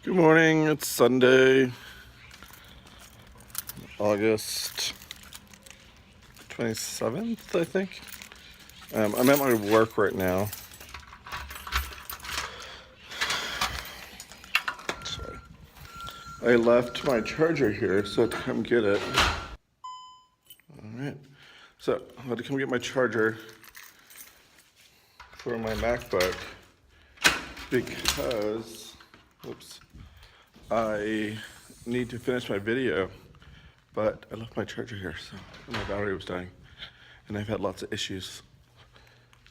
Good morning, it's Sunday, August 27th, I think. I'm at my work right now. Sorry. I left my charger here, so I had to come get it. Alright, so I had to come get my charger for my MacBook because, oops, I need to finish my video, but I left my charger here, so my battery was dying, and I've had lots of issues.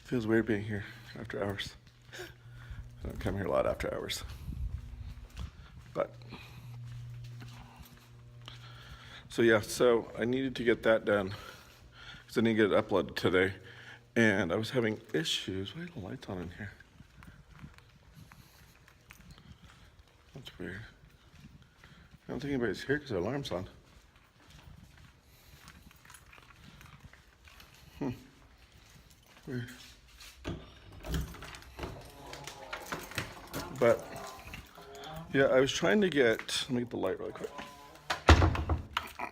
Feels weird being here after hours. I don't come here a lot after hours, but so yeah. So I needed to get that done because I need to get it uploaded today, and I was having issues. Why are the lights on in here? That's weird. I don't think anybody's here because the alarm's on. Weird. But yeah, I was trying to get, let me get the light really quick.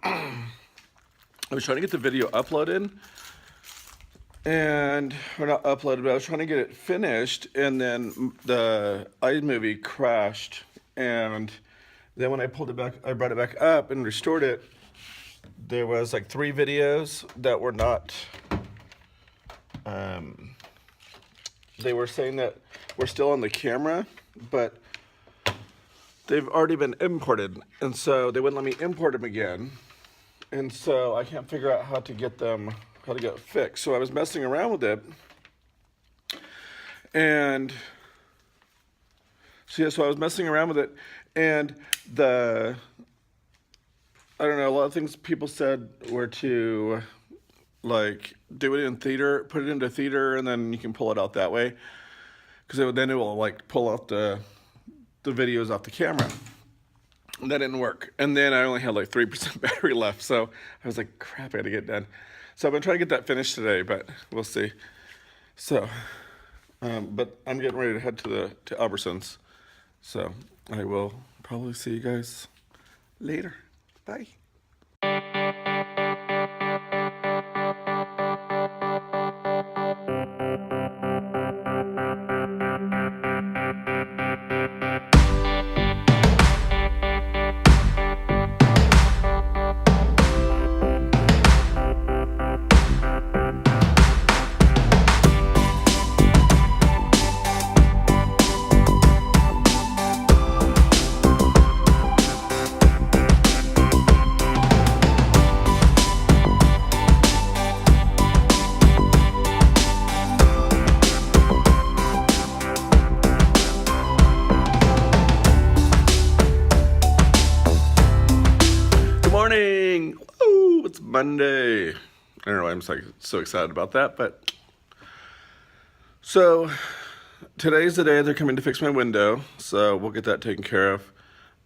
I was trying to get the video uploaded or not uploaded, but I was trying to get it finished, and then the iMovie crashed, and then when I pulled it back, I brought it back up and restored it. There was like 3 videos that were not, they were saying that we're still on the camera, but they've already been imported, and so they wouldn't let me import them again, and so I can't figure out how to get it fixed. So I was messing around with it, and so yeah, so I was messing around with it, and I don't know, a lot of things people said were to like do it in theater, put it into theater, and then you can pull it out that way, because then it will like pull out the videos off the camera. And that didn't work. And then I only had like 3% battery left, so I was like, crap, I gotta get done. So I've been trying to get that finished today, but we'll see. So, but I'm getting ready to head to Albertsons, so I will probably see you guys later. Bye. Morning! Woo! It's Monday. I don't know why I'm so excited about that, but so today's the day they're coming to fix my window, so we'll get that taken care of.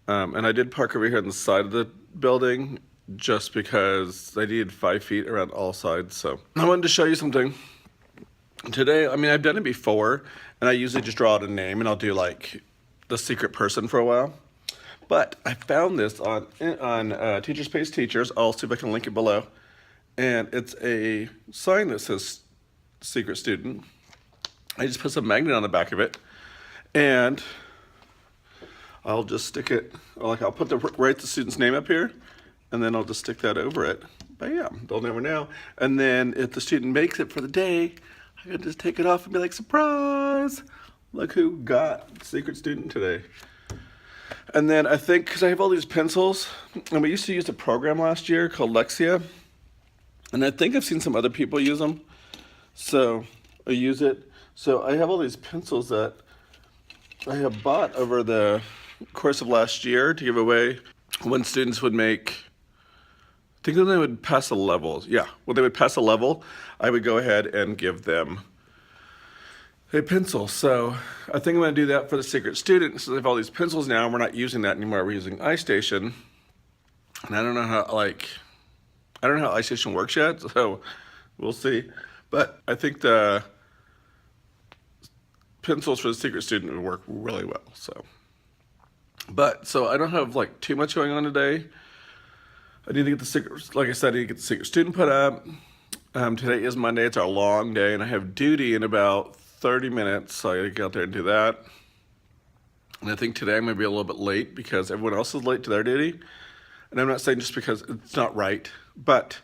And I did park over here on the side of the building just because I needed 5 feet around all sides. So I wanted to show you something today. I mean, I've done it before, and I usually just draw out a name and I'll do like the secret person for a while. But I found this on Teachers Pays Teachers. I'll see if I can link it below. And it's a sign that says secret student. I just put some magnet on the back of it, and I'll just stick it, like I'll write the student's name up here, and then I'll just stick that over it. Bam, they'll never know. And then if the student makes it for the day, I can just take it off and be like, surprise! Look who got secret student today. And then I think, because I have all these pencils, and we used to use a program last year called Lexia, and I think I've seen some other people use them, so I use it. So I have all these pencils that I have bought over the course of last year to give away when students would make, I think when they would pass the levels, yeah, when they would pass a level, I would go ahead and give them a pencil. So I think I'm going to do that for the secret student. So they have all these pencils now, and we're not using that anymore. We're using iStation, and I don't know how iStation works yet, so we'll see. But I think the pencils for the secret student would work really well. So But so I don't have like too much going on today. I need to get the secret, like I said, I need to get the secret student put up. Today is Monday. It's our long day, and I have duty in about 30 minutes, so I gotta get out there and do that. And I think today I'm gonna be a little bit late because everyone else is late to their duty. And I'm not saying just because it's not right, but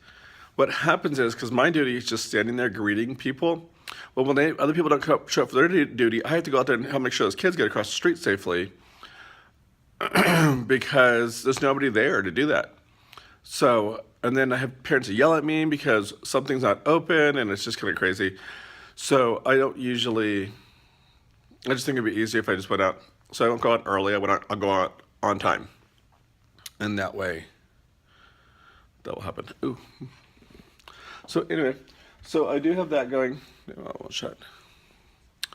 what happens is because my duty is just standing there greeting people. Well, when other people don't show up for their duty, I have to go out there and help make sure those kids get across the street safely because there's nobody there to do that. So, and then I have parents that yell at me because something's not open and it's just kind of crazy. So I don't usually, I just think it'd be easier if I just went out. So I don't go out early, I'll go out on time. And that way, that will happen. Ooh. So anyway, so I do have that going. Oh, I won't shut.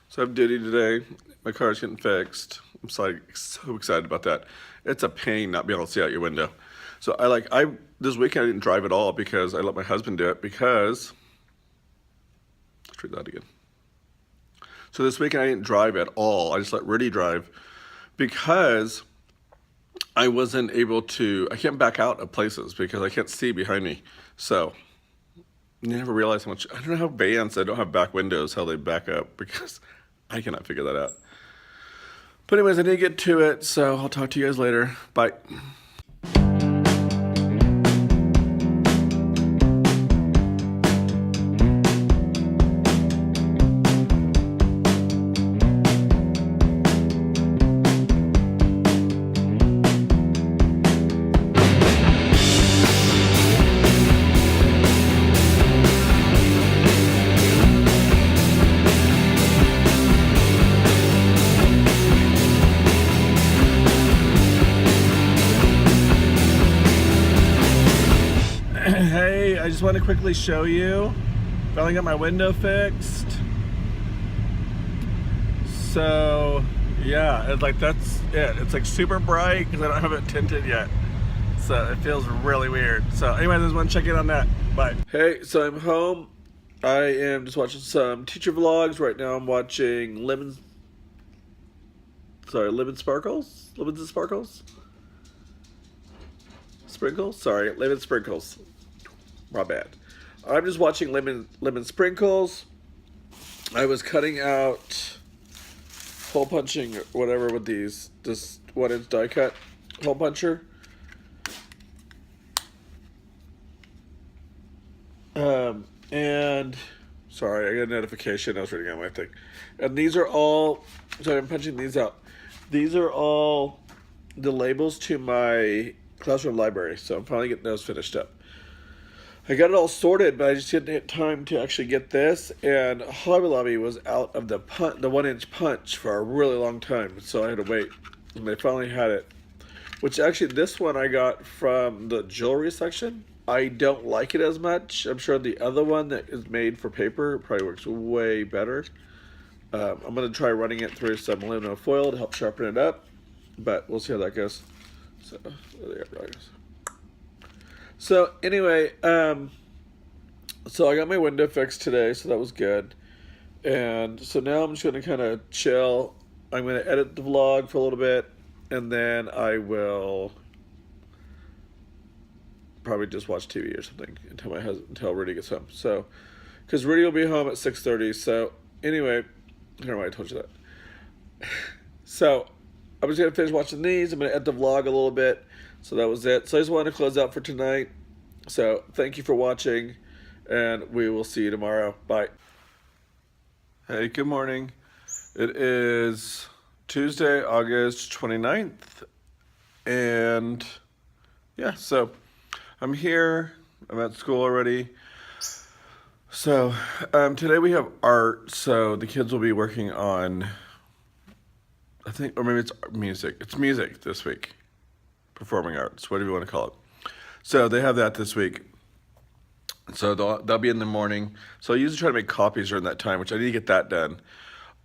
So I have duty today. My car's getting fixed. I'm so excited about that. It's a pain not being able to see out your window. So this weekend I didn't drive at all because I let my husband do it because, let's read that again. So this weekend I didn't drive at all. I just let Rudy drive because I wasn't able to, I can't back out of places because I can't see behind me. So you never realize how much, I don't know how vans that don't have back windows, how they back up because I cannot figure that out. But anyways, I need to get to it, so I'll talk to you guys later. Bye. Hey, I just want to quickly show you. Finally got my window fixed. So, yeah, that's it. It's like super bright because I don't have it tinted yet. So it feels really weird. So anyway, I just want to check in on that. Bye. Hey, so I'm home. I am just watching some teacher vlogs. Right now I'm watching Lemon Sparkles? Lemons and Sparkles? Sprinkles? Sorry, Lemon Sprinkles. My bad. I'm just watching lemon sprinkles. I was cutting out hole punching or whatever with this 1-inch die cut hole puncher. And sorry, I got a notification. I was reading on my thing. And these are all, so I'm punching these out. These are all the labels to my classroom library. So I'm finally getting those finished up. I got it all sorted, but I just didn't have time to actually get this. And Hobby Lobby was out of the 1-inch punch for a really long time, so I had to wait. And they finally had it. Which actually, this one I got from the jewelry section. I don't like it as much. I'm sure the other one that is made for paper probably works way better. I'm gonna try running it through some aluminum foil to help sharpen it up, but we'll see how that goes. So there it goes. So anyway, so I got my window fixed today, so that was good. And so now I'm just going to kind of chill. I'm going to edit the vlog for a little bit, and then I will probably just watch TV or something until Rudy gets home. So, because Rudy will be home at 6:30. So anyway, I don't know why I told you that. So I'm just going to finish watching these. I'm going to edit the vlog a little bit. So that was it. So I just wanted to close out for tonight. So thank you for watching, and we will see you tomorrow. Bye. Hey, good morning. It is Tuesday, August 29th. And yeah, so I'm here. I'm at school already. So today we have art. So the kids will be working on, I think, or maybe it's music. It's music this week. Performing arts, whatever you want to call it. So they have that this week. So they'll be in the morning. So I usually try to make copies during that time, which I need to get that done.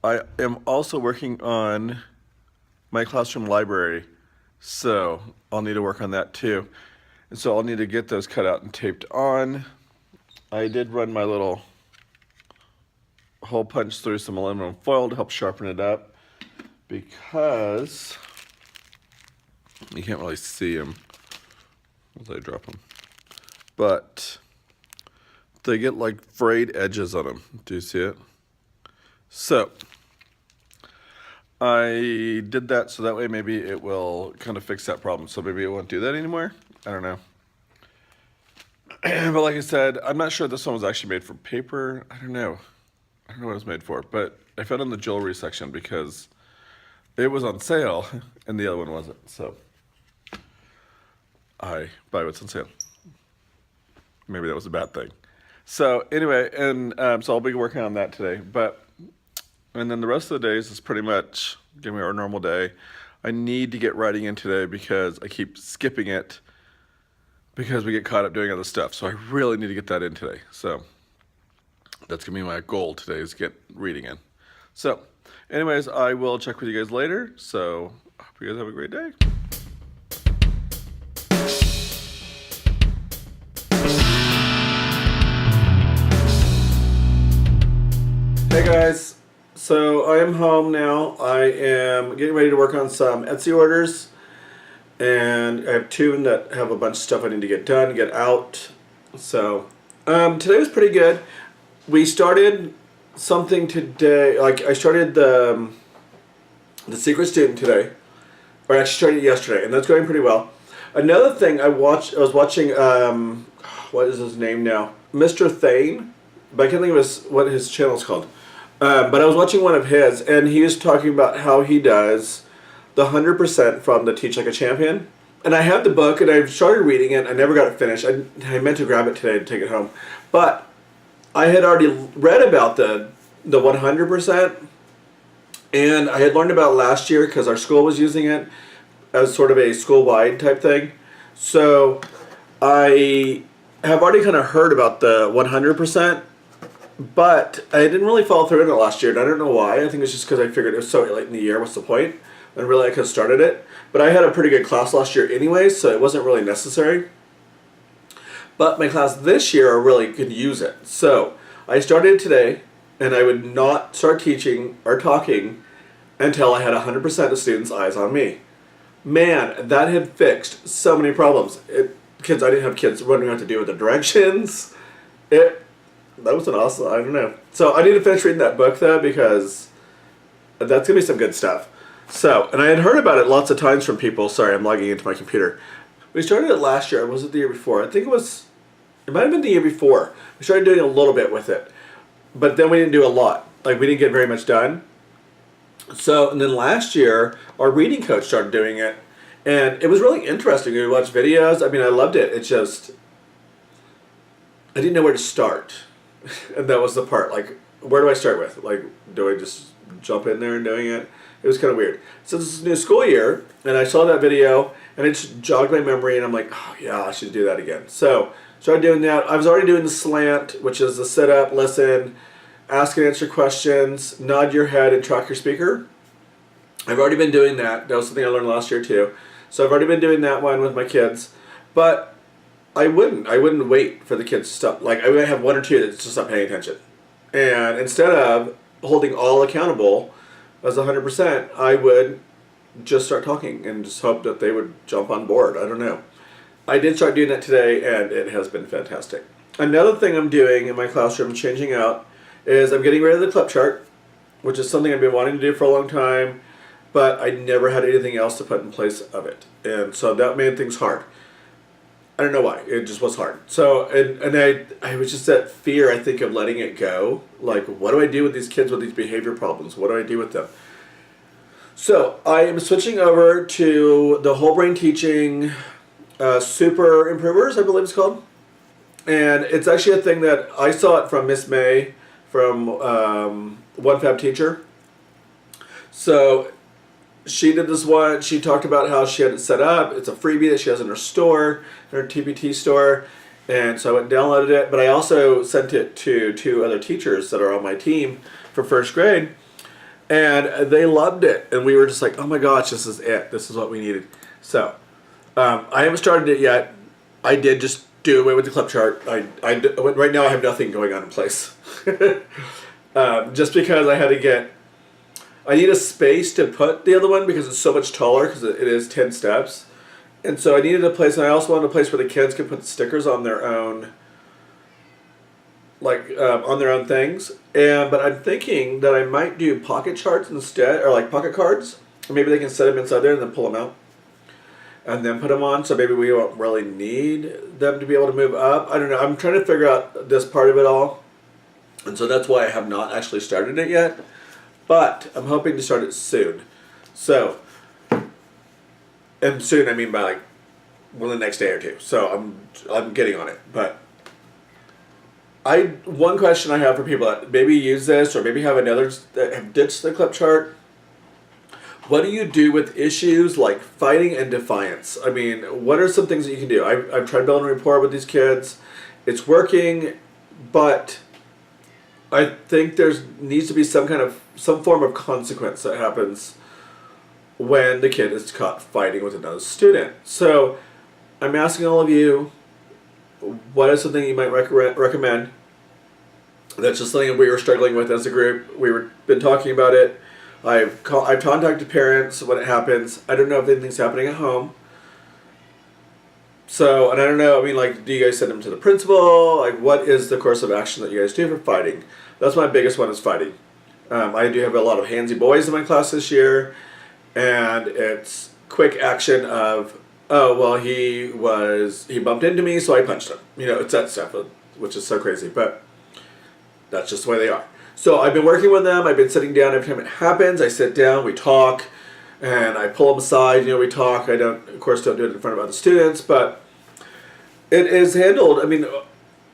I am also working on my classroom library. So I'll need to work on that too. And so I'll need to get those cut out and taped on. I did run my little hole punch through some aluminum foil to help sharpen it up because You can't really see them as I drop them. But they get like frayed edges on them. Do you see it? So I did that so that way maybe it will kind of fix that problem. So maybe it won't do that anymore. I don't know. But like I said, I'm not sure this one was actually made for paper. I don't know. I don't know what it was made for. But I found it in the jewelry section because it was on sale and the other one wasn't. So I buy what's on sale. Maybe that was a bad thing. So anyway, and so I'll be working on that today. And then the rest of the days is pretty much giving me our normal day. I need to get writing in today because I keep skipping it because we get caught up doing other stuff. So I really need to get that in today. So that's gonna be my goal today is get reading in. So anyways, I will check with you guys later. So I hope you guys have a great day. Hey guys, so I am home now. I am getting ready to work on some Etsy orders, and I have two that have a bunch of stuff I need to get done, get out. So today was pretty good. We started something today, like I started the Secret Student today, or actually started it yesterday, and that's going pretty well. Another thing I was watching, what is his name now? Mr. Thane, but I can't think of what his channel is called. But I was watching one of his, and he was talking about how he does the 100% from the Teach Like a Champion. And I have the book, and I've started reading it. I never got it finished. I meant to grab it today to take it home. But I had already read about the 100%, and I had learned about it last year because our school was using it as sort of a school-wide type thing. So I have already kind of heard about the 100%. But I didn't really follow through on it last year, and I don't know why. I think it's just because I figured it was so late in the year, what's the point? And really I could have started it. But I had a pretty good class last year anyway, so it wasn't really necessary. But my class this year, I really could use it. So I started today, and I would not start teaching or talking until I had 100% of students' eyes on me. Man, that had fixed so many problems. I didn't have kids wondering what to do with the directions. That was an awesome, I don't know. So I need to finish reading that book though because that's going to be some good stuff. So, and I had heard about it lots of times from people. Sorry, I'm logging into my computer. We started it last year. Was it the year before? I think it might have been the year before. We started doing a little bit with it. But then we didn't do a lot. Like we didn't get very much done. So, and then last year, our reading coach started doing it. And it was really interesting. We watched videos. I mean, I loved it. It's just, I didn't know where to start. And that was the part, like, where do I start with? Like, do I just jump in there and doing it? It was kind of weird. So this is new school year, and I saw that video, and it just jogged my memory, and I'm like, oh yeah, I should do that again. So started doing that. I was already doing the slant, which is the sit up, listen, ask and answer questions, nod your head, and track your speaker. I've already been doing that. That was something I learned last year too. So I've already been doing that one with my kids, but I wouldn't wait for the kids to stop. Like, I would have one or two that just stop paying attention. And instead of holding all accountable as 100%, I would just start talking and just hope that they would jump on board. I don't know. I did start doing that today, and it has been fantastic. Another thing I'm doing in my classroom, changing out, is I'm getting rid of the clip chart, which is something I've been wanting to do for a long time, but I never had anything else to put in place of it. And so that made things hard. I don't know why. It just was hard. So, and I was just that fear, I think, of letting it go. Like, what do I do with these kids with these behavior problems? What do I do with them? So, I am switching over to the whole brain teaching super improvers, I believe it's called. And it's actually a thing that I saw it from Miss May from One Fab Teacher. So, she did this one. She talked about how she had it set up. It's a freebie that she has in her store, in her TPT store. And so I went and downloaded it. But I also sent it to two other teachers that are on my team for first grade. And they loved it. And we were just like, oh my gosh, this is it. This is what we needed. So I haven't started it yet. I did just do away with the clip chart. Right now I have nothing going on in place. Just because I need a space to put the other one because it's so much taller because it is 10 steps. And so I needed a place, and I also wanted a place where the kids could put stickers on their own, like on their own things. But I'm thinking that I might do pocket charts instead, or like pocket cards. Or maybe they can set them inside there and then pull them out, and then put them on. So maybe we won't really need them to be able to move up. I don't know. I'm trying to figure out this part of it all, and so that's why I have not actually started it yet. But I'm hoping to start it soon. So, and soon I mean by like the next day or two. So I'm getting on it. But one question I have for people that maybe use this or maybe have another that have ditched the clip chart. What do you do with issues like fighting and defiance? I mean, what are some things that you can do? I've tried building a rapport with these kids. It's working, but I think needs to be some form of consequence that happens when the kid is caught fighting with another student. So I'm asking all of you, what is something you might recommend? That's just something we were struggling with as a group. Been talking about it. I've contacted parents when it happens. I don't know if anything's happening at home. So, and I don't know, I mean, like, do you guys send them to the principal? Like, what is the course of action that you guys do for fighting? That's my biggest one, is fighting. I do have a lot of handsy boys in my class this year, and it's quick action of, oh, well, he bumped into me, so I punched him. You know, it's that stuff, which is so crazy, but that's just the way they are. So I've been working with them. I've been sitting down every time it happens. I sit down, we talk, and I pull them aside. You know, we talk. I don't, of course, don't do it in front of other students, but it is handled. I mean,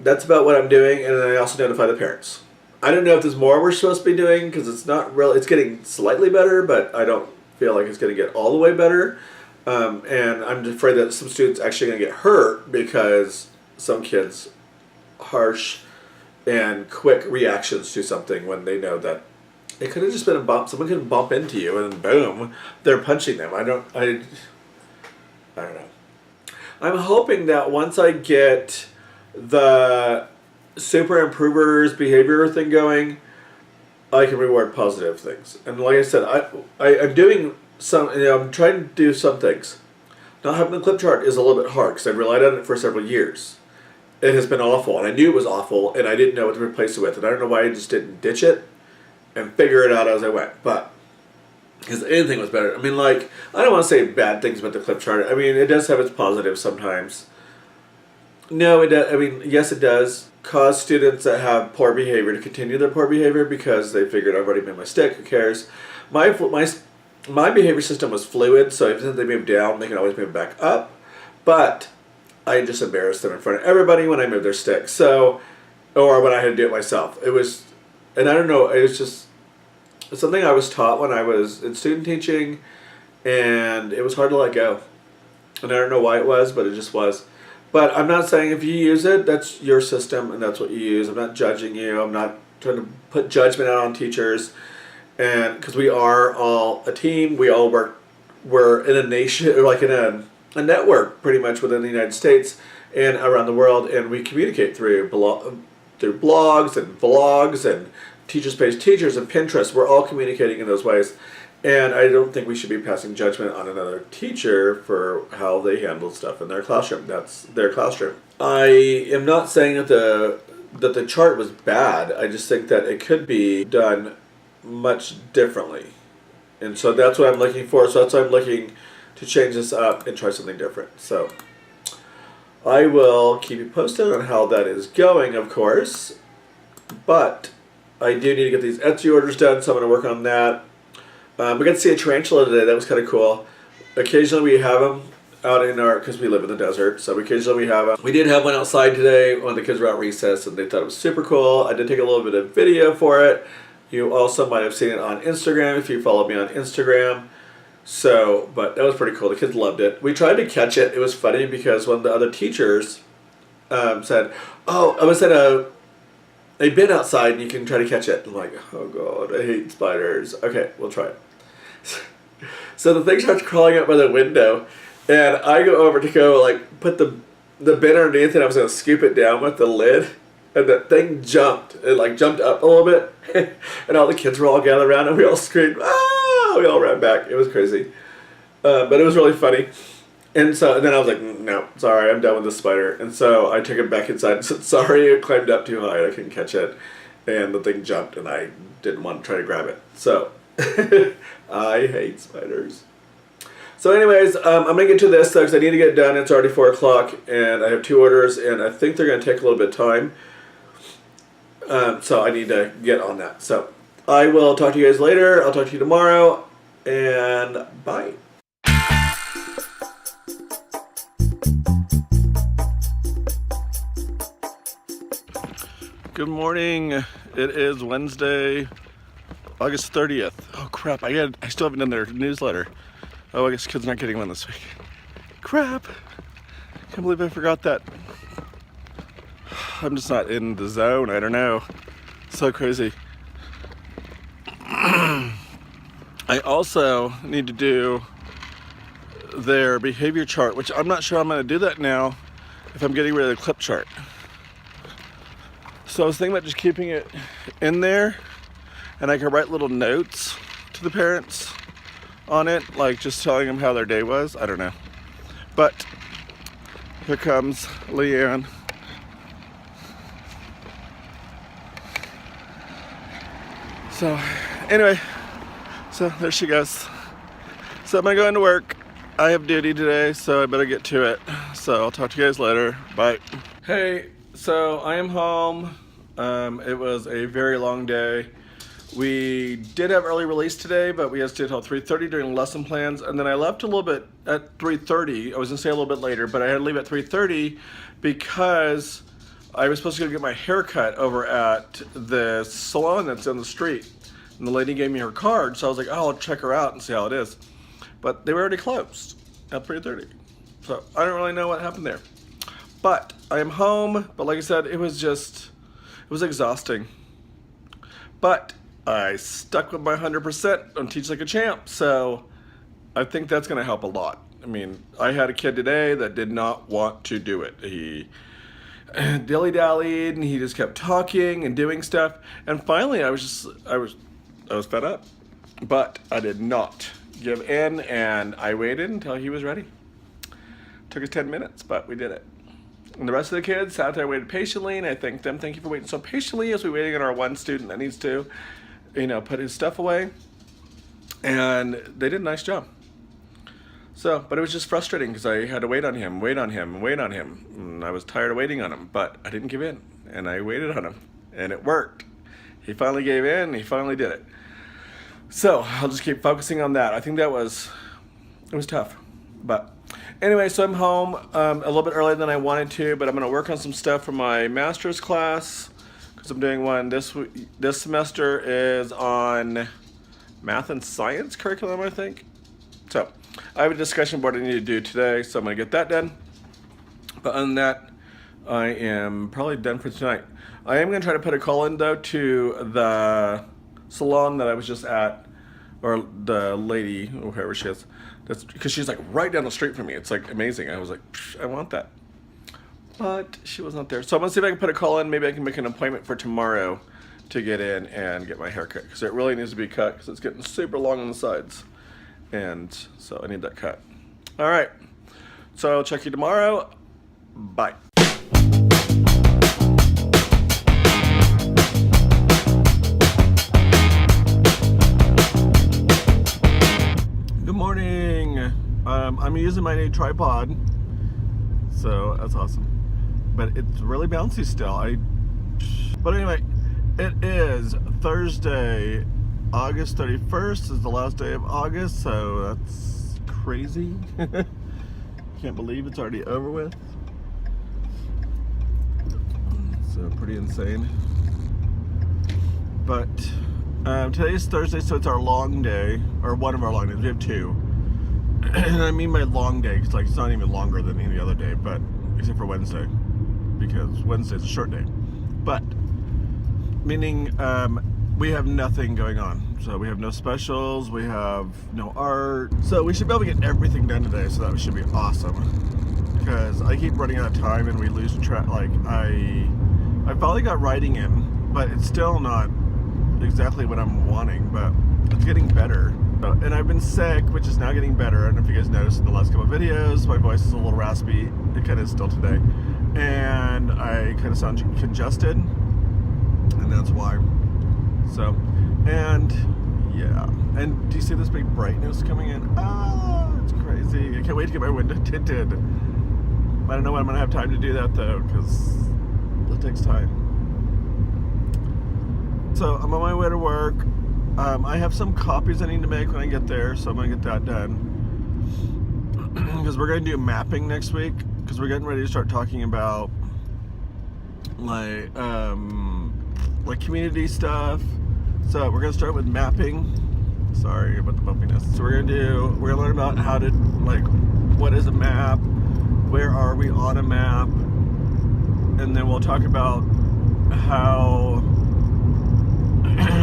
that's about what I'm doing, and then I also notify the parents. I don't know if there's more we're supposed to be doing, because it's not really, it's getting slightly better, but I don't feel like it's going to get all the way better. And I'm afraid that some students actually going to get hurt because some kids harsh and quick reactions to something when they know that it could have just been a bump. Someone could bump into you and boom, they're punching them. I don't know. I'm hoping that once I get the super improvers behavior thing going, I can reward positive things. And like I said, I'm doing some, I'm trying to do some things. Not having the clip chart is a little bit hard because I've relied on it for several years. It has been awful, and I knew it was awful, and I didn't know what to replace it with, and I don't know why I just didn't ditch it and figure it out as I went. But because anything was better. I mean, like, I don't want to say bad things about the clip chart. I mean, it does have its positives sometimes. No, it does. I mean, yes, it does cause students that have poor behavior to continue their poor behavior because they figured I've already made my stick. Who cares? My behavior system was fluid, so if they move down, they can always move back up. But I just embarrassed them in front of everybody when I moved their stick. So, or when I had to do it myself. It was, and I don't know, it was just something I was taught when I was in student teaching, and it was hard to let go. And I don't know why it was, but it just was. But I'm not saying if you use it, that's your system and that's what you use. I'm not judging you. I'm not trying to put judgment out on teachers. And because we are all a team, we all we're in a nation, or like in a network pretty much within the United States and around the world, and we communicate through blogs and vlogs and Teachers Page Teachers and Pinterest. We're all communicating in those ways. And I don't think we should be passing judgment on another teacher for how they handle stuff in their classroom. That's their classroom. I am not saying that the chart was bad. I just think that it could be done much differently. And so that's what I'm looking for. So that's why I'm looking to change this up and try something different. So I will keep you posted on how that is going, of course. But I do need to get these Etsy orders done, so I'm going to work on that. We got to see a tarantula today. That was kind of cool. Occasionally we have them out in our, because we live in the desert, so occasionally we have them. We did have one outside today when the kids were out recess, and they thought it was super cool. I did take a little bit of video for it. You also might have seen it on Instagram if you follow me on Instagram. So, but that was pretty cool. The kids loved it. We tried to catch it. It was funny because one of the other teachers said, "Oh, I was at a bin outside and you can try to catch it." I'm like, "Oh God, I hate spiders." Okay, we'll try it. So the thing starts crawling up by the window, and I go over to go like put the bin underneath, and I was gonna scoop it down with the lid, and the thing jumped. It like jumped up a little bit, and all the kids were all gathered around, and we all screamed, "Ah!" We all ran back. It was crazy, but it was really funny. And then I was like, no, sorry, I'm done with this spider. And so I took it back inside and said, sorry, it climbed up too high. I couldn't catch it. And the thing jumped and I didn't want to try to grab it. So I hate spiders. So anyways, I'm going to get to this because I need to get it done. It's already 4 o'clock and I have 2 orders and I think they're going to take a little bit of time. So I need to get on that. So I will talk to you guys later. I'll talk to you tomorrow and bye. Good morning. It is Wednesday, August 30th. Oh crap, I still haven't done their newsletter. Oh, I guess kids not getting one this week. Crap. Can't believe I forgot that. I'm just not in the zone, I don't know. So crazy. I also need to do their behavior chart, which I'm not sure I'm gonna do that now if I'm getting rid of the clip chart. So I was thinking about just keeping it in there and I could write little notes to the parents on it, like just telling them how their day was. I don't know. But here comes Leanne. So anyway, so there she goes. So I'm gonna go into work. I have duty today, so I better get to it. So I'll talk to you guys later. Bye. Hey, so I am home. It was a very long day. We did have early release today, but we had to stay until 3:30 during lesson plans, and then I left a little bit at 3:30. I was gonna stay a little bit later, but I had to leave at 3:30 because I was supposed to go get my hair cut over at the salon that's on the street. And the lady gave me her card, so I was like, oh, I'll check her out and see how it is. But they were already closed at 3:30. So I don't really know what happened there. But I am home, but like I said, it was exhausting. But I stuck with my 100% on Teach Like a Champ, so I think that's gonna help a lot. I mean, I had a kid today that did not want to do it. He dilly-dallied and he just kept talking and doing stuff. And finally I was fed up. But I did not give in and I waited until he was ready. Took us 10 minutes, but we did it. And the rest of the kids sat there, waited patiently, and I thanked them. Thank you for waiting so patiently as we're waiting on our one student that needs to, put his stuff away. And they did a nice job. So, but it was just frustrating because I had to wait on him. And I was tired of waiting on him, but I didn't give in. And I waited on him, and it worked. He finally gave in, and he finally did it. So, I'll just keep focusing on that. I think it was tough, but anyway, so I'm home a little bit earlier than I wanted to, but I'm going to work on some stuff for my master's class because I'm doing one this semester is on math and science curriculum, I think. So I have a discussion board I need to do today, so I'm going to get that done. But other than that, I am probably done for tonight. I am going to try to put a call in, though, to the salon that I was just at, or the lady, or whoever she is. That's because she's like right down the street from me. It's like amazing. I was like, I want that. But she was not there. So I'm gonna see if I can put a call in. Maybe I can make an appointment for tomorrow to get in and get my hair cut. Because it really needs to be cut because it's getting super long on the sides. And so I need that cut. All right. So I'll check you tomorrow. Bye. I'm using my new tripod, so that's awesome. But it's really bouncy still. But anyway, it is Thursday, August 31st is the last day of August, so that's crazy. Can't believe it's already over with. So pretty insane. But today's Thursday, so it's our long day, or one of our long days. We have 2. And I mean by long day, because it's not even longer than any other day, but except for Wednesday, because Wednesday's a short day. But meaning we have nothing going on. So we have no specials, we have no art. So we should be able to get everything done today, so that should be awesome. Because I keep running out of time and we lose track. Like I finally got writing in, but it's still not exactly what I'm wanting, but it's getting better. And I've been sick, which is now getting better. I don't know if you guys noticed in the last couple of videos, my voice is a little raspy. It kind of is still today. And I kind of sound congested, and that's why. So, and yeah. And do you see this big brightness coming in? Ah, it's crazy. I can't wait to get my window tinted. I don't know when I'm gonna have time to do that though, because it takes time. So I'm on my way to work. I have some copies I need to make when I get there, so I'm gonna get that done. Because we're gonna do mapping next week, because we're getting ready to start talking about like community stuff. So we're gonna start with mapping. Sorry about the bumpiness. So we're gonna learn about how to, like, what is a map, where are we on a map, and then we'll talk about how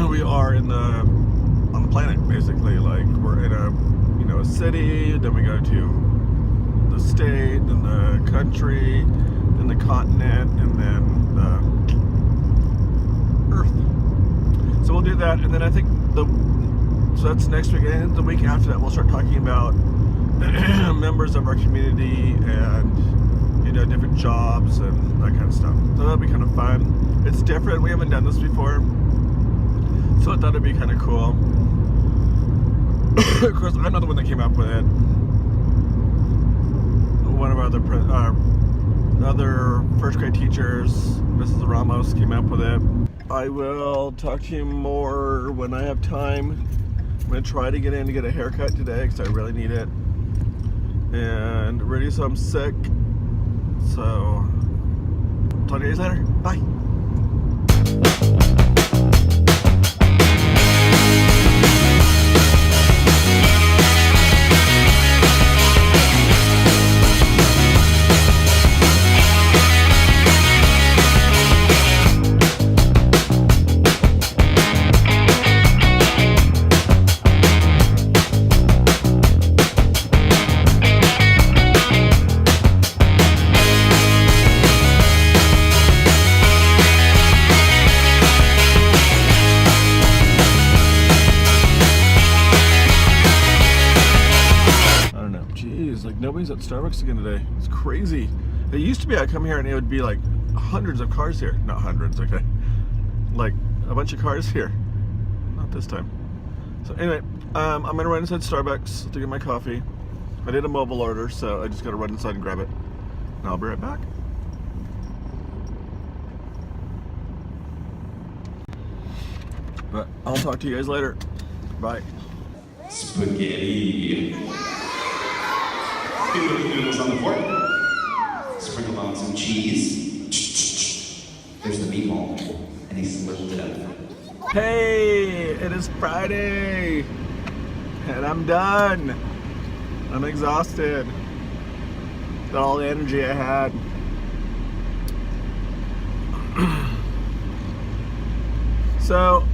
we are on the planet, basically. Like, we're in a city, then we go to the state, then the country, then the continent, and then the Earth. So we'll do that, and then I think so that's next week, and the week after that we'll start talking about members of our community and different jobs and that kind of stuff. So that'll be kind of fun. It's different. We haven't done this before, so I thought it'd be kind of cool. Of course, I'm not the one that came up with it. One of our other first grade teachers, Mrs. Ramos, came up with it. I will talk to you more when I have time. I'm going to try to get in to get a haircut today because I really need it. And ready, so I'm sick. So, talk to you guys later. Bye. Nobody's at Starbucks again today. It's crazy. It used to be I'd come here and it would be like hundreds of cars here. Not hundreds, okay. Like a bunch of cars here. Not this time. So anyway, I'm gonna run inside Starbucks to get my coffee. I did a mobile order, so I just gotta run inside and grab it. And I'll be right back. But I'll talk to you guys later. Bye. Spaghetti. Two little noodles on the fork. Sprinkle on some cheese. There's the meatball. And he slipped it up. Hey, it is Friday. And I'm done. I'm exhausted. Got all the energy I had. So,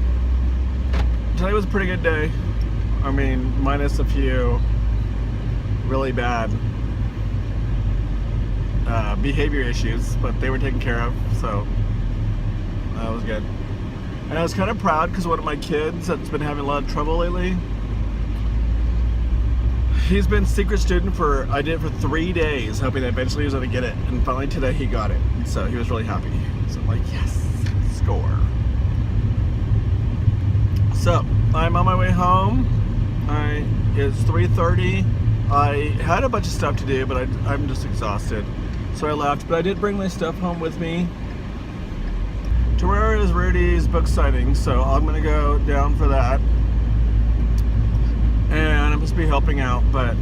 today was a pretty good day. I mean, minus a few really bad behavior issues, but they were taken care of, so that was good. And I was kind of proud because one of my kids that's been having a lot of trouble lately, he's been secret student I did it for 3 days, hoping that eventually he was going to get it, and finally today he got it, and so he was really happy. So I'm like, yes, score. So I'm on my way home. It's 3:30. I had a bunch of stuff to do, but I'm just exhausted, so I left. But I did bring my stuff home with me to where is Rudy's book signing, so I'm gonna go down for that. And I'm supposed to be helping out, but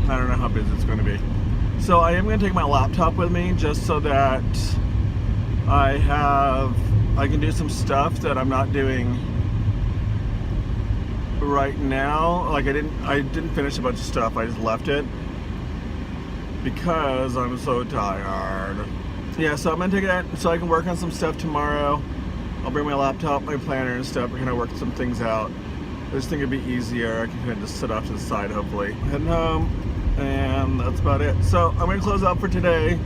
I don't know how busy it's going to be. So I am going to take my laptop with me just so that I can do some stuff that I'm not doing right now. Like I didn't finish a bunch of stuff. I just left it because I'm so tired. Yeah, so I'm gonna take it so I can work on some stuff tomorrow. I'll bring my laptop, my planner and stuff. We're gonna work some things out. I just think it'd be easier. I can kind of just sit off to the side, hopefully. Heading home, and that's about it. So I'm gonna close out for today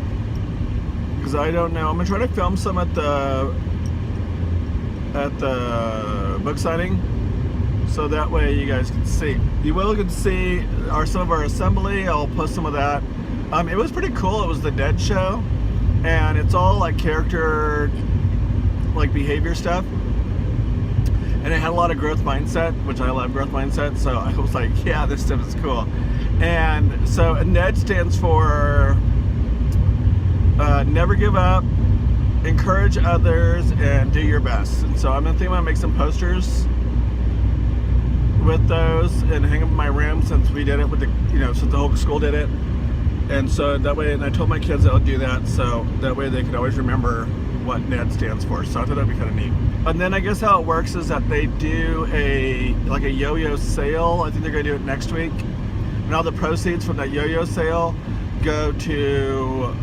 because I don't know. I'm gonna try to film some at the book signing. so that way you guys can see. You will get to see some of our assembly. I'll post some of that. It was pretty cool. It was the Dead show, and it's all like character, like behavior stuff. And it had a lot of growth mindset, which I love growth mindset. So I was like, yeah, this stuff is cool. And so NED stands for never give up, encourage others, and do your best. And so I'm gonna think I'm gonna make some posters with those and hang them in my room, since we did it with the, since the whole school did it. And so that way, and I told my kids that I'll do that, so that way they can always remember what NED stands for. So I thought that'd be kind of neat. And then I guess how it works is that they do a yo-yo sale. I think they're gonna do it next week. And all the proceeds from that yo-yo sale go to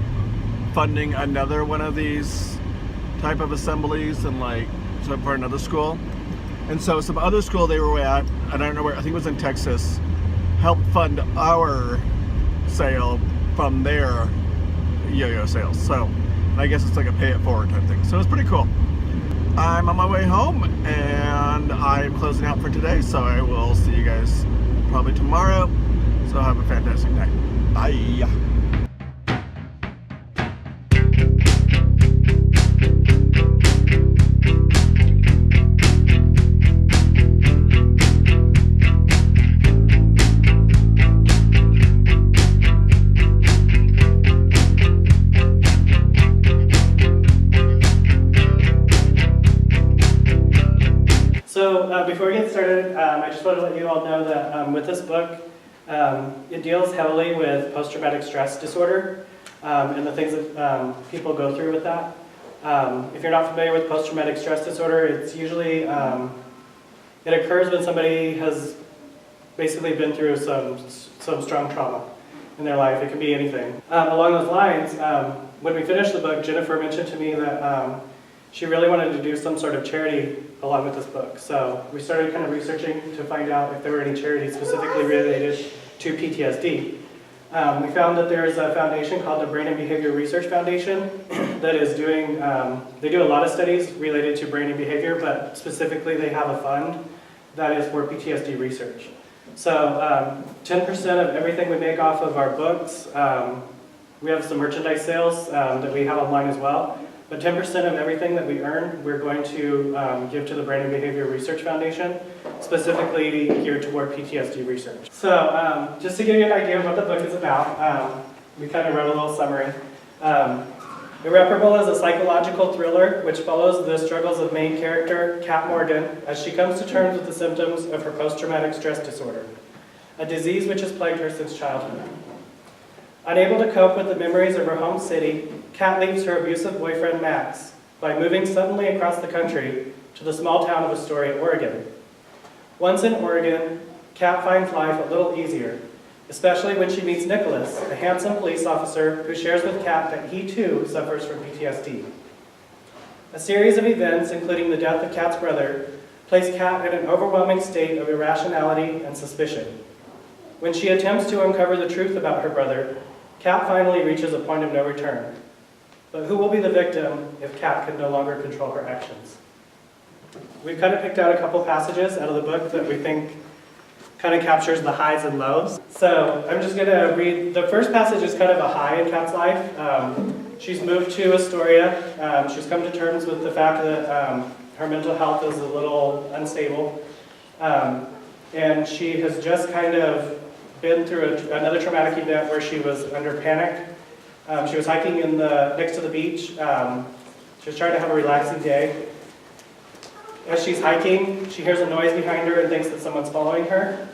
funding another one of these type of assemblies, and so for another school. And so some other school they were at, I don't know where, I think it was in Texas, helped fund our sale from their yo-yo sales. So I guess it's like a pay it forward type thing. So it's pretty cool. I'm on my way home and I'm closing out for today. So I will see you guys probably tomorrow. So have a fantastic night. Bye. Before we get started, I just want to let you all know that with this book, it deals heavily with post-traumatic stress disorder and the things that people go through with that. If you're not familiar with post-traumatic stress disorder, it's usually, it occurs when somebody has basically been through some strong trauma in their life. It can be anything. Along those lines, when we finished the book, Jennifer mentioned to me that she really wanted to do some sort of charity along with this book. So we started kind of researching to find out if there were any charities specifically related to PTSD. We found that there's a foundation called the Brain and Behavior Research Foundation that is doing, they do a lot of studies related to brain and behavior, but specifically they have a fund that is for PTSD research. So 10% of everything we make off of our books, we have some merchandise sales that we have online as well. But 10% of everything that we earn, we're going to give to the Brain and Behavior Research Foundation, specifically geared toward PTSD research. So just to give you an idea of what the book is about, we kind of wrote a little summary. Irreparable is a psychological thriller which follows the struggles of main character, Kat Morgan, as she comes to terms with the symptoms of her post-traumatic stress disorder, a disease which has plagued her since childhood. Unable to cope with the memories of her home city, Kat leaves her abusive boyfriend Max by moving suddenly across the country to the small town of Astoria, Oregon. Once in Oregon, Kat finds life a little easier, especially when she meets Nicholas, a handsome police officer who shares with Kat that he too suffers from PTSD. A series of events, including the death of Kat's brother, place Kat in an overwhelming state of irrationality and suspicion. When she attempts to uncover the truth about her brother, Kat finally reaches a point of no return. But who will be the victim if Kat can no longer control her actions? We've kind of picked out a couple passages out of the book that we think kind of captures the highs and lows. So I'm just going to read. The first passage is kind of a high in Kat's life. She's moved to Astoria. She's come to terms with the fact that her mental health is a little unstable. And she has just kind of been through another traumatic event where she was under panic. She was hiking next to the beach. She was trying to have a relaxing day. As she's hiking, she hears a noise behind her and thinks that someone's following her.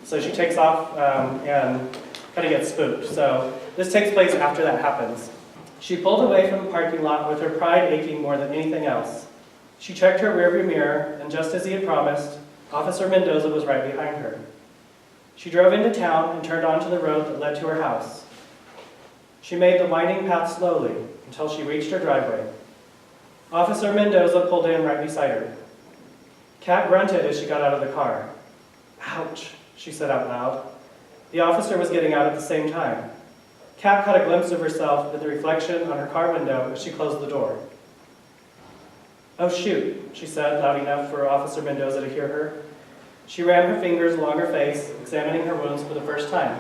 So she takes off and kind of gets spooked. So this takes place after that happens. She pulled away from the parking lot with her pride aching more than anything else. She checked her rearview mirror, and just as he had promised, Officer Mendoza was right behind her. She drove into town and turned onto the road that led to her house. She made the winding path slowly until she reached her driveway. Officer Mendoza pulled in right beside her. Kat grunted as she got out of the car. "Ouch," she said out loud. The officer was getting out at the same time. Kat caught a glimpse of herself in the reflection on her car window as she closed the door. "Oh shoot," she said, loud enough for Officer Mendoza to hear her. She ran her fingers along her face, examining her wounds for the first time.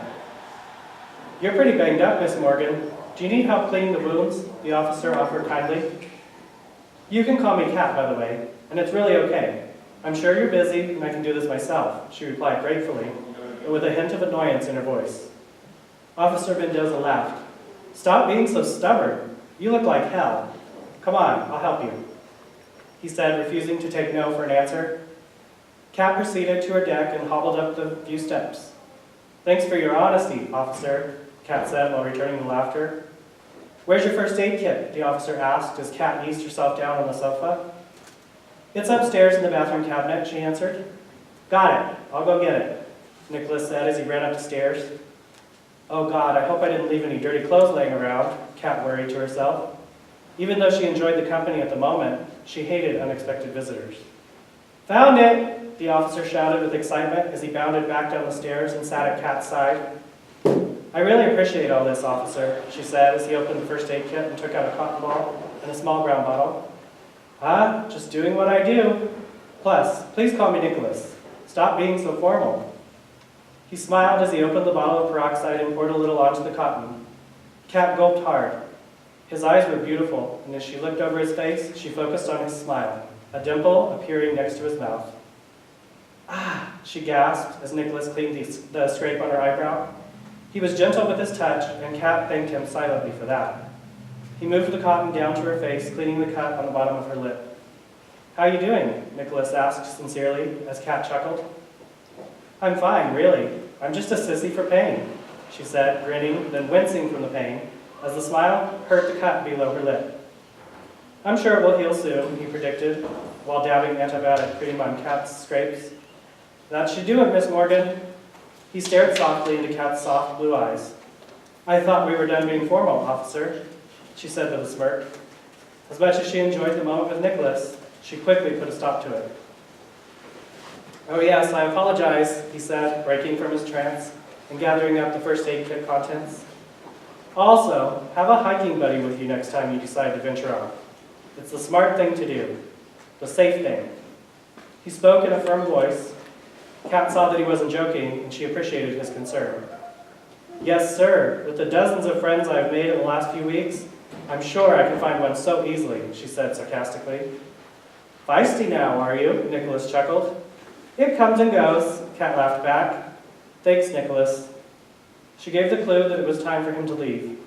"You're pretty banged up, Miss Morgan. Do you need help cleaning the wounds?" the officer offered kindly. "You can call me Kat, by the way, and it's really okay. I'm sure you're busy, and I can do this myself," she replied gratefully, but with a hint of annoyance in her voice. Officer Mendoza laughed. "Stop being so stubborn. You look like hell. Come on, I'll help you," he said, refusing to take no for an answer. Kat proceeded to her deck and hobbled up the few steps. "Thanks for your honesty, officer," Kat said while returning the laughter. "Where's your first aid kit?" the officer asked as Kat eased herself down on the sofa. "It's upstairs in the bathroom cabinet," she answered. "Got it. I'll go get it," Nicholas said as he ran up the stairs. "Oh God, I hope I didn't leave any dirty clothes laying around," Kat worried to herself. Even though she enjoyed the company at the moment, she hated unexpected visitors. "Found it!" the officer shouted with excitement as he bounded back down the stairs and sat at Kat's side. "I really appreciate all this, officer," she said as he opened the first aid kit and took out a cotton ball and a small brown bottle. "Ah, just doing what I do. Plus, please call me Nicholas. Stop being so formal." He smiled as he opened the bottle of peroxide and poured a little onto the cotton. Kat gulped hard. His eyes were beautiful, and as she looked over his face, she focused on his smile, a dimple appearing next to his mouth. "Ah," she gasped as Nicholas cleaned the scrape on her eyebrow. He was gentle with his touch, and Kat thanked him silently for that. He moved the cotton down to her face, cleaning the cut on the bottom of her lip. "How you doing?" Nicholas asked sincerely as Kat chuckled. "I'm fine, really. I'm just a sissy for pain," she said, grinning, then wincing from the pain, as the smile hurt the cut below her lip. "I'm sure it will heal soon," he predicted, while dabbing antibiotic cream on Kat's scrapes. "That should do it, Miss Morgan." He stared softly into Kat's soft blue eyes. "I thought we were done being formal, officer," she said with a smirk. As much as she enjoyed the moment with Nicholas, she quickly put a stop to it. "Oh yes, I apologize," he said, breaking from his trance and gathering up the first aid kit contents. "Also, have a hiking buddy with you next time you decide to venture off. It's the smart thing to do, the safe thing." He spoke in a firm voice. Kat saw that he wasn't joking, and she appreciated his concern. "Yes, sir. With the dozens of friends I have made in the last few weeks, I'm sure I can find one so easily," she said sarcastically. "Feisty now, are you?" Nicholas chuckled. "It comes and goes," Kat laughed back. "Thanks, Nicholas." She gave the clue that it was time for him to leave.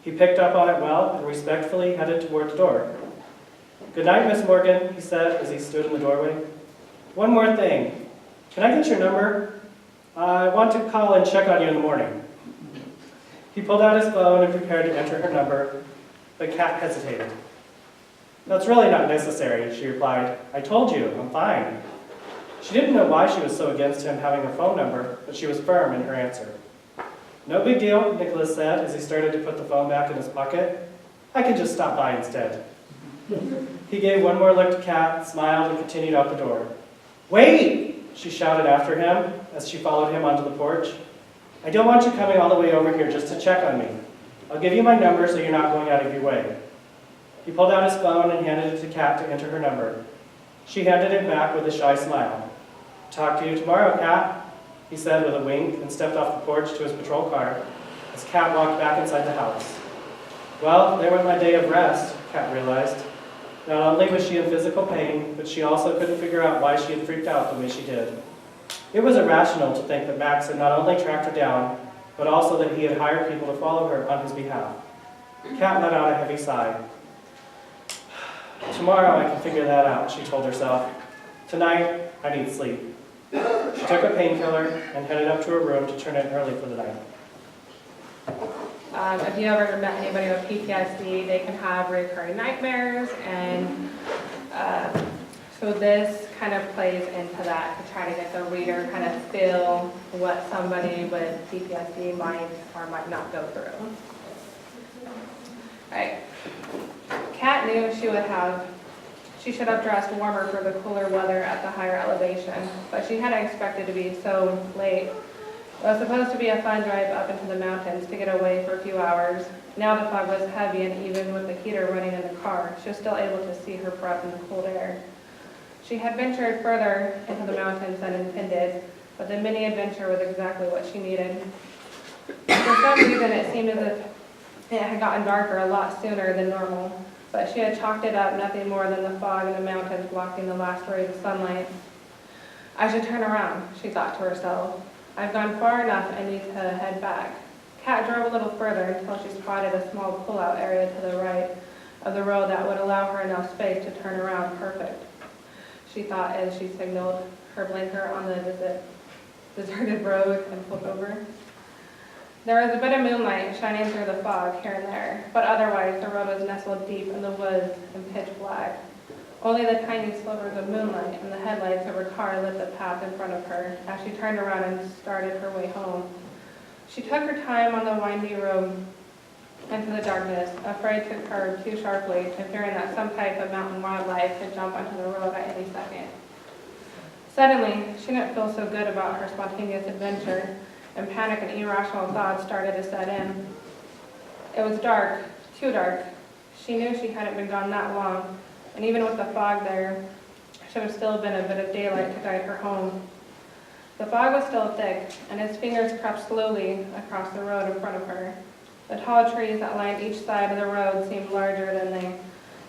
He picked up on it well and respectfully headed toward the door. "Good night, Miss Morgan," he said as he stood in the doorway. "One more thing. Can I get your number? I want to call and check on you in the morning." He pulled out his phone and prepared to enter her number, but Kat hesitated. "That's really not necessary," she replied. "I told you, I'm fine." She didn't know why she was so against him having a phone number, but she was firm in her answer. "No big deal," Nicholas said as he started to put the phone back in his pocket. "I can just stop by instead." He gave one more look to Kat, smiled, and continued out the door. "Wait!" she shouted after him as she followed him onto the porch. "I don't want you coming all the way over here just to check on me. I'll give you my number so you're not going out of your way." He pulled out his phone and handed it to Kat to enter her number. She handed it back with a shy smile. "Talk to you tomorrow, Kat," he said with a wink and stepped off the porch to his patrol car as Kat walked back inside the house. Well, there went my day of rest, Kat realized. Not only was she in physical pain, but she also couldn't figure out why she had freaked out the way she did. It was irrational to think that Max had not only tracked her down, but also that he had hired people to follow her on his behalf. Kat let out a heavy sigh. "Tomorrow I can figure that out," she told herself. "Tonight, I need sleep." She took a painkiller and headed up to her room to turn in early for the night. If you ever met anybody with PTSD, they can have recurring nightmares, and so this kind of plays into that to try to get the reader kind of feel what somebody with PTSD might or might not go through. Right. Kat knew she should have dressed warmer for the cooler weather at the higher elevation, but she hadn't expected to be so late. It was supposed to be a fun drive up into the mountains to get away for a few hours. Now the fog was heavy, and even with the heater running in the car, she was still able to see her breath in the cold air. She had ventured further into the mountains than intended, but the mini adventure was exactly what she needed. For some reason, it seemed as if it had gotten darker a lot sooner than normal, but she had chalked it up nothing more than the fog in the mountains blocking the last rays of sunlight. I should turn around, she thought to herself. I've gone far enough, I need to head back. Kat drove a little further until she spotted a small pull-out area to the right of the road that would allow her enough space to turn around perfect, she thought as she signaled her blinker on the deserted road and pulled over. There was a bit of moonlight shining through the fog here and there, but otherwise the road was nestled deep in the woods and pitch black. Only the tiny slivers of moonlight and the headlights of her car lit the path in front of her as she turned around and started her way home. She took her time on the windy road into the darkness, afraid to curve too sharply and fearing that some type of mountain wildlife could jump onto the road at any second. Suddenly, she didn't feel so good about her spontaneous adventure, and panic and irrational thoughts started to set in. It was dark, too dark. She knew she hadn't been gone that long, and even with the fog there, should have still been a bit of daylight to guide her home. The fog was still thick, and his fingers crept slowly across the road in front of her. The tall trees that lined each side of the road seemed larger than they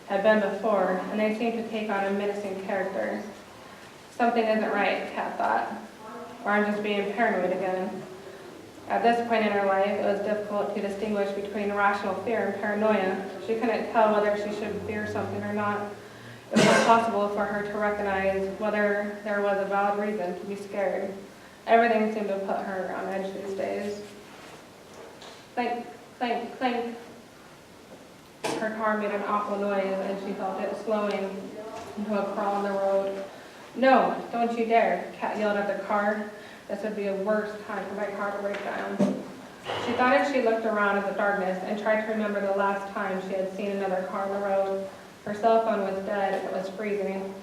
had been before, and they seemed to take on a menacing character. Something isn't right, Kat thought, or I'm just being paranoid again. At this point in her life, it was difficult to distinguish between rational fear and paranoia. She couldn't tell whether she should fear something or not. It was impossible for her to recognize whether there was a valid reason to be scared. Everything seemed to put her on edge these days. Clink, clink, clink. Her car made an awful noise, and she felt it slowing into a crawl on the road. No, don't you dare, Kat yelled at the car. This would be a worse time for my car to break down. She thought as she looked around at the darkness and tried to remember the last time she had seen another car on the road. Her cell phone was dead, it was freezing.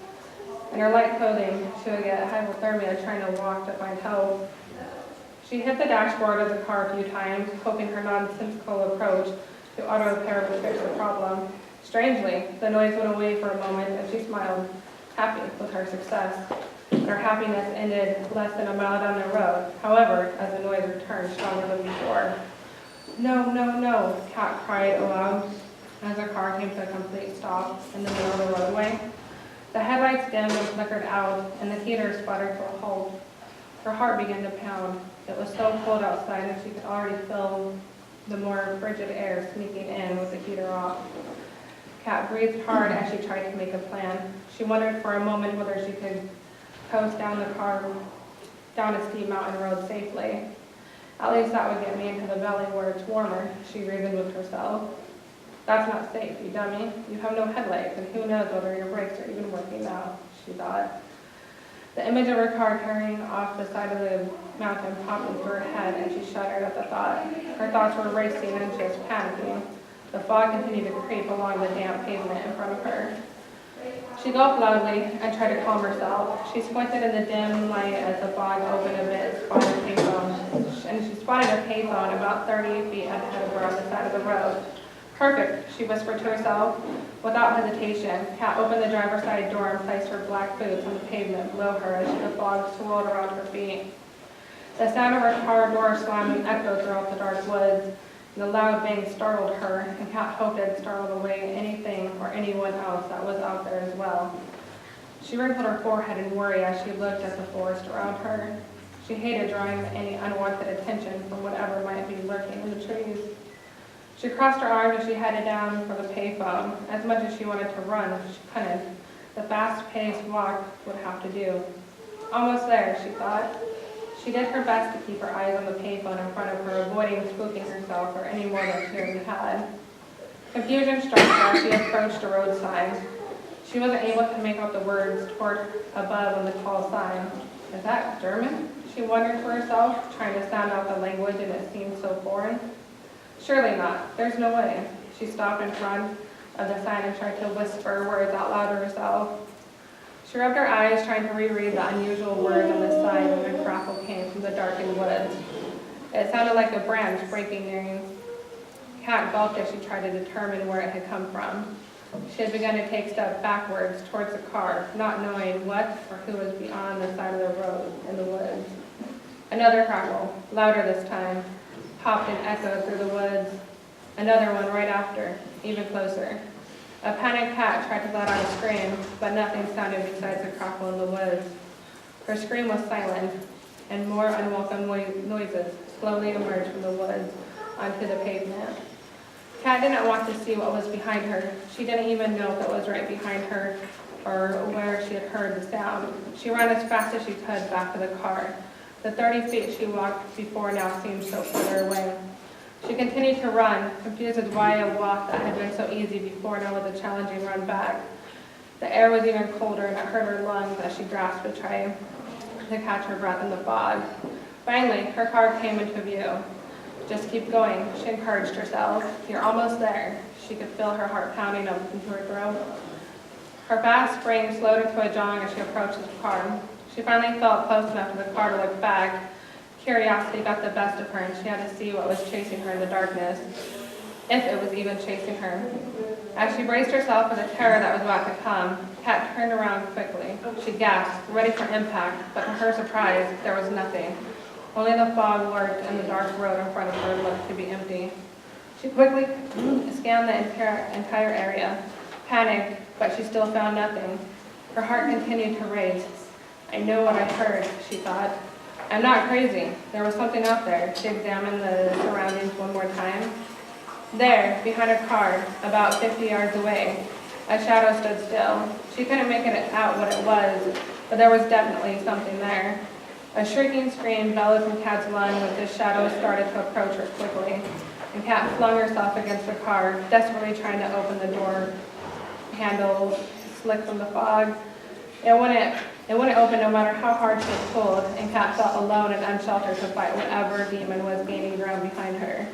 In her light clothing, she would get hypothermia trying to walk to find help. She hit the dashboard of the car a few times, hoping her nonsensical approach to auto repair would fix the problem. Strangely, the noise went away for a moment and she smiled, happy with her success. But her happiness ended less than a mile down the road. However, as the noise returned stronger than before. No, no, no, Kat cried aloud as her car came to a complete stop in the middle of the roadway. The headlights dimmed and flickered out, and the heater sputtered to a halt. Her heart began to pound. It was so cold outside, and she could already feel the more frigid air sneaking in with the heater off. Kat breathed hard as she tried to make a plan. She wondered for a moment whether she could coast down the car down a steep mountain road safely. At least that would get me into the valley where it's warmer, she reasoned with herself. That's not safe, you dummy. You have no headlights, and who knows whether your brakes are even working now, she thought. The image of her car carrying off the side of the mountain popped into her head, and she shuddered at the thought. Her thoughts were racing, and she was panicking. The fog continued to creep along the damp pavement in front of her. She gulped loudly and tried to calm herself. She squinted in the dim light as the fog opened a bit and spotted a payphone. And she spotted a payphone about 30 feet ahead of her on the side of the road. Perfect, she whispered to herself. Without hesitation, Kat opened the driver's side door and placed her black boots on the pavement below her as the fog swirled around her feet. The sound of her car door slamming echoed throughout the dark woods. The loud bang startled her, and Kat hoped it startled away anything or anyone else that was out there as well. She wrinkled her forehead in worry as she looked at the forest around her. She hated drawing any unwanted attention from whatever might be lurking in the trees. She crossed her arms as she headed down for the payphone. As much as she wanted to run, she couldn't. The fast-paced walk would have to do. Almost there, she thought. She did her best to keep her eyes on the payphone in front of her, avoiding spooking herself or any more than she already had. Confusion struck her as she approached a road sign. She wasn't able to make out the words toward above on the tall sign. Is that German? She wondered to herself, trying to sound out the language, and it seemed so foreign. Surely not. There's no way. She stopped in front of the sign and tried to whisper words out loud to herself. She rubbed her eyes, trying to reread the unusual words on the sign when a crackle came from the darkened woods. It sounded like a branch breaking near you. Kat gulped as she tried to determine where it had come from. She had begun to take steps backwards towards the car, not knowing what or who was beyond the side of the road in the woods. Another crackle, louder this time, popped and echoed through the woods. Another one right after, even closer. A panicked Cat tried to let out a scream, but nothing sounded besides the crackle in the woods. Her scream was silent, and more unwelcome noises slowly emerged from the woods onto the pavement. Cat didn't want to see what was behind her. She didn't even know if it was right behind her or where she had heard the sound. She ran as fast as she could back to the car. The 30 feet she walked before now seemed so further away. She continued to run, confused as why a walk that had been so easy before now was a challenging run back. The air was even colder and it hurt her lungs as she grasped to try to catch her breath in the fog. Finally, her car came into view. Just keep going, she encouraged herself. You're almost there. She could feel her heart pounding up into her throat. Her fast spring slowed into a jog as she approached the car. She finally felt close enough to the car to look back. Curiosity got the best of her and she had to see what was chasing her in the darkness, if it was even chasing her. As she braced herself for the terror that was about to come, Cat turned around quickly. She gasped, ready for impact, but to her surprise, there was nothing. Only the fog lurked and the dark road in front of her looked to be empty. She quickly scanned the entire area, panicked, but she still found nothing. Her heart continued to race. I know what I heard, she thought. I'm not crazy. There was something out there. She examined the surroundings one more time. There, behind a car, about 50 yards away, a shadow stood still. She couldn't make it out what it was, but there was definitely something there. A shrieking scream bellowed from Cat's lung as the shadow started to approach her quickly, and Cat flung herself against the car, desperately trying to open the door handle, slick from the fog. It wouldn't open no matter how hard she pulled, and Cat felt alone and unsheltered to fight whatever demon was gaining ground behind her.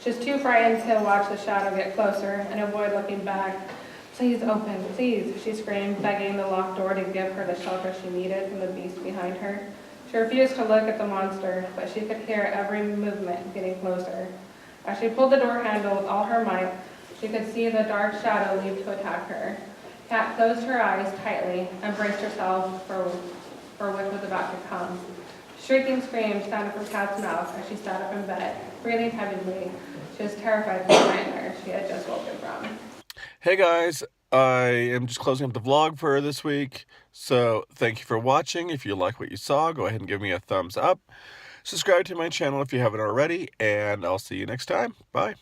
She was too frightened to watch the shadow get closer and avoid looking back. Please open, please, she screamed, begging the locked door to give her the shelter she needed from the beast behind her. She refused to look at the monster, but she could hear every movement getting closer. As she pulled the door handle with all her might, she could see the dark shadow leap to attack her. Cat closed her eyes tightly and braced herself for what was about to come. Shrieking screams sounded from Cat's mouth as she sat up in bed, breathing heavily. She was terrified of the nightmare she had just woken from. Hey guys, I am just closing up the vlog for this week. So thank you for watching. If you like what you saw, go ahead and give me a thumbs up. Subscribe to my channel if you haven't already, and I'll see you next time. Bye.